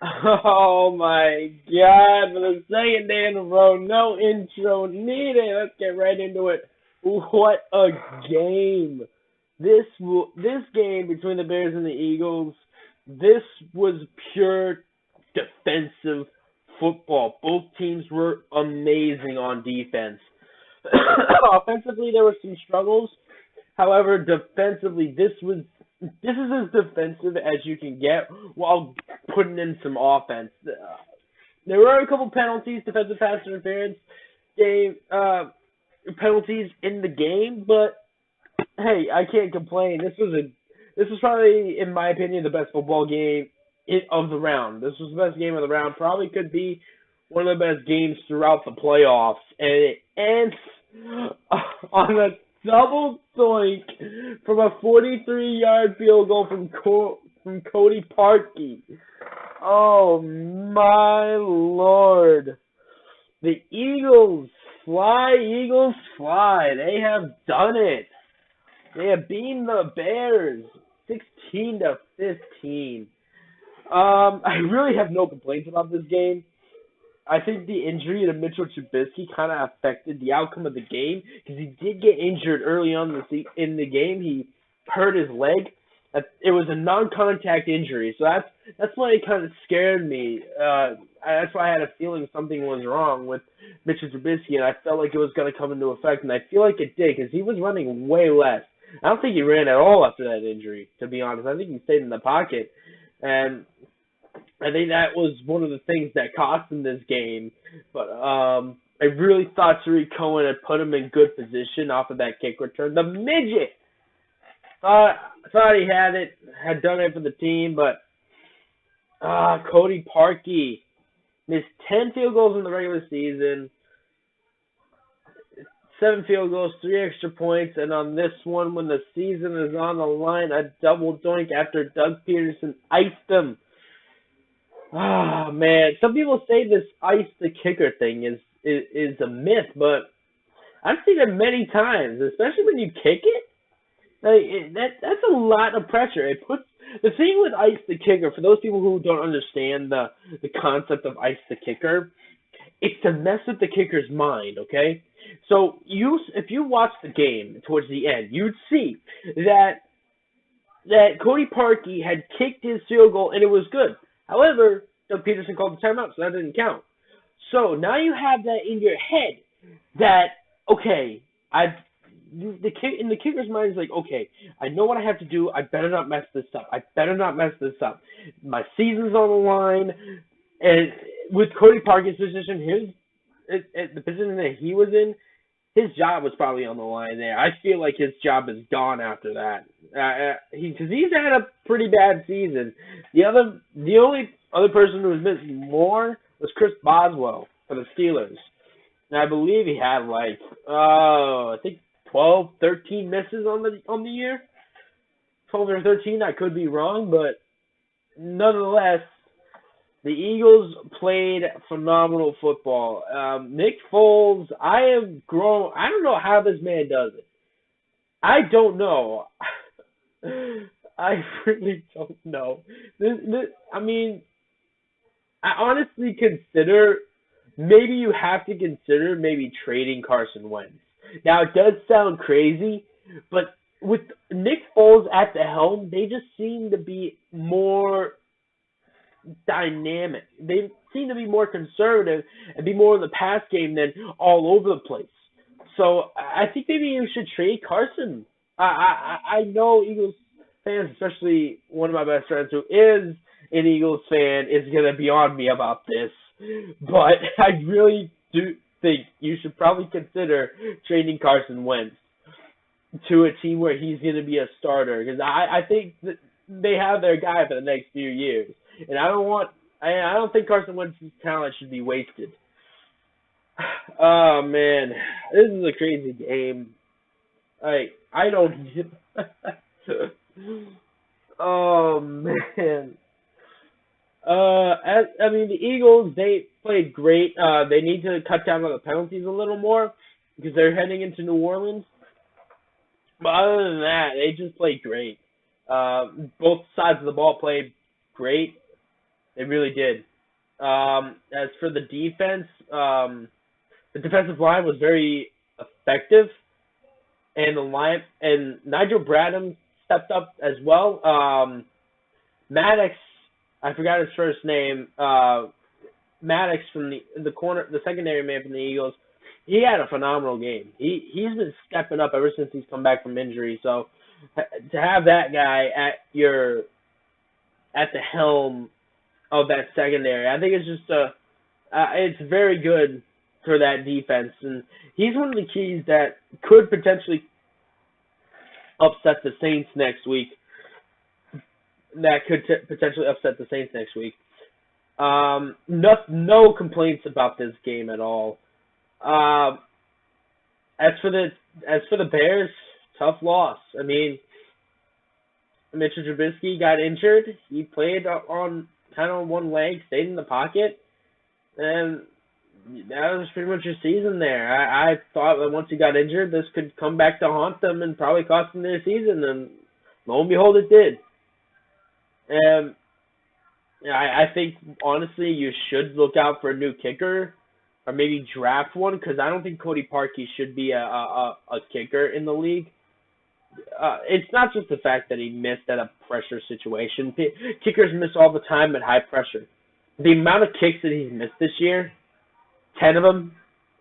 Oh my God! For the second day in a row, no intro needed. Let's get right into it. What a game! This game between the Bears and the Eagles. This was pure defensive football. Both teams were amazing on defense. Offensively, there were some struggles. However, defensively, this is as defensive as you can get while putting in some offense. There were a couple penalties, defensive pass interference, game penalties in the game, but hey, I can't complain. This was probably, in my opinion, the best football game of the round. This was the best game of the round. Probably could be one of the best games throughout the playoffs, and it ends on a double doink from a 43-yard field goal from Cody Parkey. Oh my lord! The Eagles fly. They have done it. They have beaten the Bears 16-15. I really have no complaints about this game. I think the injury to Mitchell Trubisky kind of affected the outcome of the game because he did get injured early on in the game. He hurt his leg. It was a non-contact injury, so that's why it kind of scared me. That's why I had a feeling something was wrong with Mitchell Trubisky, and I felt like it was going to come into effect, and I feel like it did because he was running way less. I don't think he ran at all after that injury, to be honest. I think he stayed in the pocket, and I think that was one of the things that cost him this game. But I really thought Tariq Cohen had put him in good position off of that kick return. The midget thought he had done it for the team, but Cody Parkey missed 10 field goals in the regular season, 7 field goals, 3 extra points, and on this one, when the season is on the line, a double doink after Doug Peterson iced him. Ah, man. Some people say this ice the kicker thing is a myth, but I've seen it many times, especially when you kick it. Like that's a lot of pressure. It puts the thing with ice the kicker. For those people who don't understand the concept of ice the kicker, it's to mess with the kicker's mind. Okay, so if you watch the game towards the end, you'd see that Cody Parkey had kicked his field goal and it was good. However, Doug Peterson called the timeout, so that didn't count. So now you have that in your head that okay, in the kicker's mind is like, okay, I know what I have to do. I better not mess this up. I better not mess this up. My season's on the line, and with Cody Parkey's position, the position that he was in, his job was probably on the line there. I feel like his job is gone after that. Because he's had a pretty bad season. The only other person who was missing more was Chris Boswell for the Steelers. And I believe he had I think 12, 13 misses on the year. 12 or 13, I could be wrong, but nonetheless, the Eagles played phenomenal football. Nick Foles, I have grown. I don't know how this man does it. I don't know. I really don't know. I mean, I honestly consider you have to consider maybe trading Carson Wentz. Now it does sound crazy, but with Nick Foles at the helm, they just seem to be more dynamic. They seem to be more conservative and be more in the pass game than all over the place. So I think maybe you should trade Carson. I know Eagles fans, especially one of my best friends who is an Eagles fan, is gonna be on me about this. But I really do think you should probably consider trading Carson Wentz to a team where he's going to be a starter, because I think that they have their guy for the next few years, and I don't think Carson Wentz's talent should be wasted. Oh man, this is a crazy game. I don't. Oh man. I mean, the Eagles, they played great. They need to cut down on the penalties a little more because they're heading into New Orleans. But other than that, they just played great. Both sides of the ball played great. They really did. As for the defense, the defensive line was very effective, and the line and Nigel Bradham stepped up as well. Maddox, I forgot his first name. Maddox from the corner, the secondary man from the Eagles. He had a phenomenal game. He's been stepping up ever since he's come back from injury. So to have that guy at the helm of that secondary, I think it's just it's very good for that defense, and he's one of the keys that could potentially upset the Saints next week. That could potentially upset the Saints next week. No complaints about this game at all. As for the Bears, tough loss. I mean, Mitchell Trubisky got injured. He played on kind of one leg, stayed in the pocket, and that was pretty much his season there. I thought that once he got injured, this could come back to haunt them and probably cost them their season, and lo and behold, it did. And I think, honestly, you should look out for a new kicker or maybe draft one, because I don't think Cody Parkey should be a kicker in the league. It's not just the fact that he missed at a pressure situation. Kickers miss all the time at high pressure. The amount of kicks that he's missed this year, 10 of them,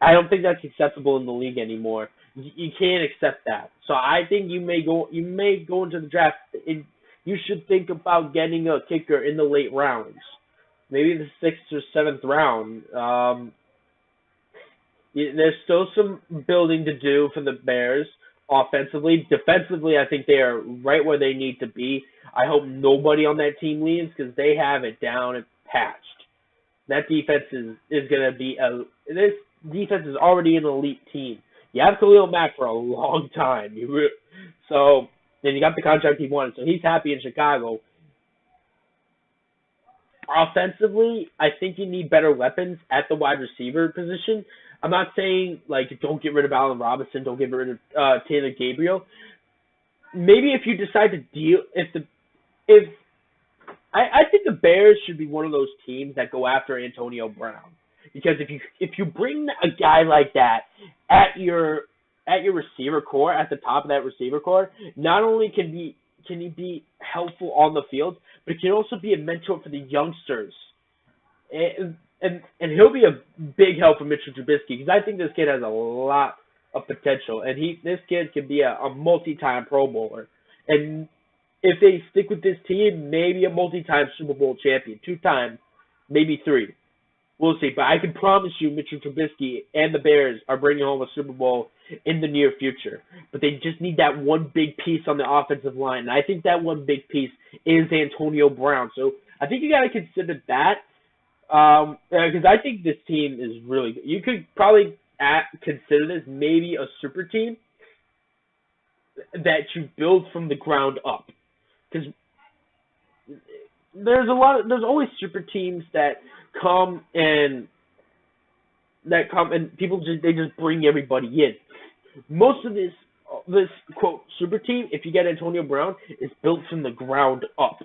I don't think that's acceptable in the league anymore. You can't accept that. So I think you may go into the draft. You should think about getting a kicker in the late rounds, maybe the 6th or 7th round. There's still some building to do for the Bears offensively. Defensively, I think they are right where they need to be. I hope nobody on that team leaves, because they have it down and patched. That defense is going to be this defense is already an elite team. You have Khalil Mack for a long time. So then you got the contract he wanted, so he's happy in Chicago. Offensively, I think you need better weapons at the wide receiver position. I'm not saying, like, don't get rid of Allen Robinson, don't get rid of Taylor Gabriel. Maybe if you decide to deal, I think the Bears should be one of those teams that go after Antonio Brown, because if you bring a guy like that at your receiver core, at the top of that receiver core, not only can he be helpful on the field, but he can also be a mentor for the youngsters. And he'll be a big help for Mitchell Trubisky, because I think this kid has a lot of potential, and this kid could be a multi-time Pro Bowler. And if they stick with this team, maybe a multi-time Super Bowl champion, 2 times, maybe 3. We'll see. But I can promise you Mitchell Trubisky and the Bears are bringing home a Super Bowl in the near future. But they just need that one big piece on the offensive line. And I think that one big piece is Antonio Brown. So I think you got to consider that. Because I think this team is really good. You could probably consider this maybe a super team that you build from the ground up. Because there's always super teams that come and people just bring everybody in. Most of this quote super team, if you get Antonio Brown, is built from the ground up.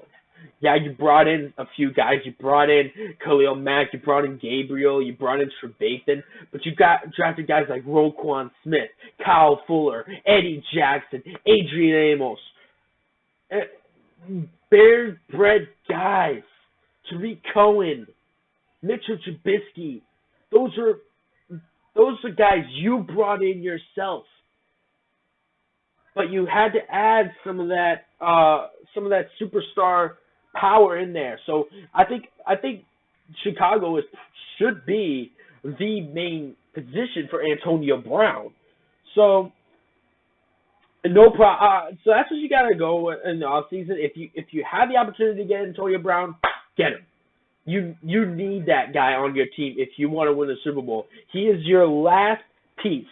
Yeah, you brought in a few guys. You brought in Khalil Mack. You brought in Gabriel. You brought in Trevathan. But you drafted guys like Roquan Smith, Kyle Fuller, Eddie Jackson, Adrian Amos. Bears-bred guys. Tariq Cohen, Mitchell Trubisky. Those are guys you brought in yourself. But you had to add some of that superstar power in there. So I think Chicago should be the main position for Antonio Brown. So so that's what you gotta go in the offseason. If you have the opportunity to get Antonio Brown, get him. You need that guy on your team if you want to win the Super Bowl. He is your last piece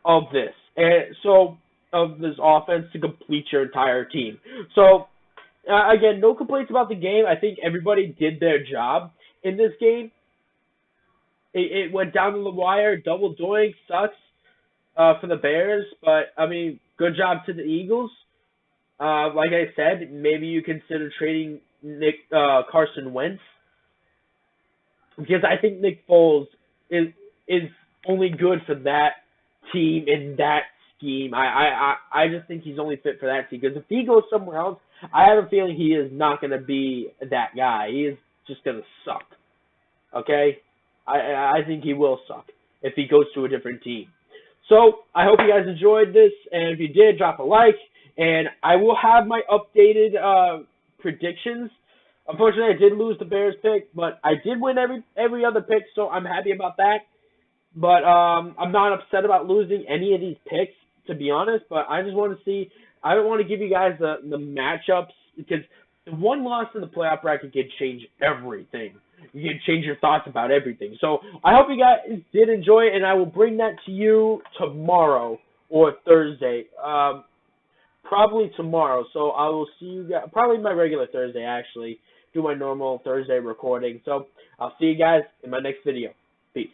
of this. And so of this offense to complete your entire team. So again, no complaints about the game. I think everybody did their job in this game. It went down to the wire. Double doink sucks for the Bears, but I mean, good job to the Eagles. Like I said, maybe you consider trading Carson Wentz, because I think Nick Foles is only good for that team in that scheme. I just think he's only fit for that team, because if he goes somewhere else, I have a feeling he is not going to be that guy. He is just going to suck. Okay? I think he will suck if he goes to a different team. So, I hope you guys enjoyed this, and if you did, drop a like, and I will have my updated predictions. Unfortunately, I did lose the Bears pick, but I did win every other pick, so I'm happy about that. But I'm not upset about losing any of these picks, to be honest, but I just want to see, I don't want to give you guys the matchups, because the one loss in the playoff bracket can change everything. You can change your thoughts about everything. So I hope you guys did enjoy it, and I will bring that to you tomorrow or Thursday. Probably tomorrow. So I will see you guys, probably my regular Thursday, actually. Do my normal Thursday recording. So I'll see you guys in my next video. Peace.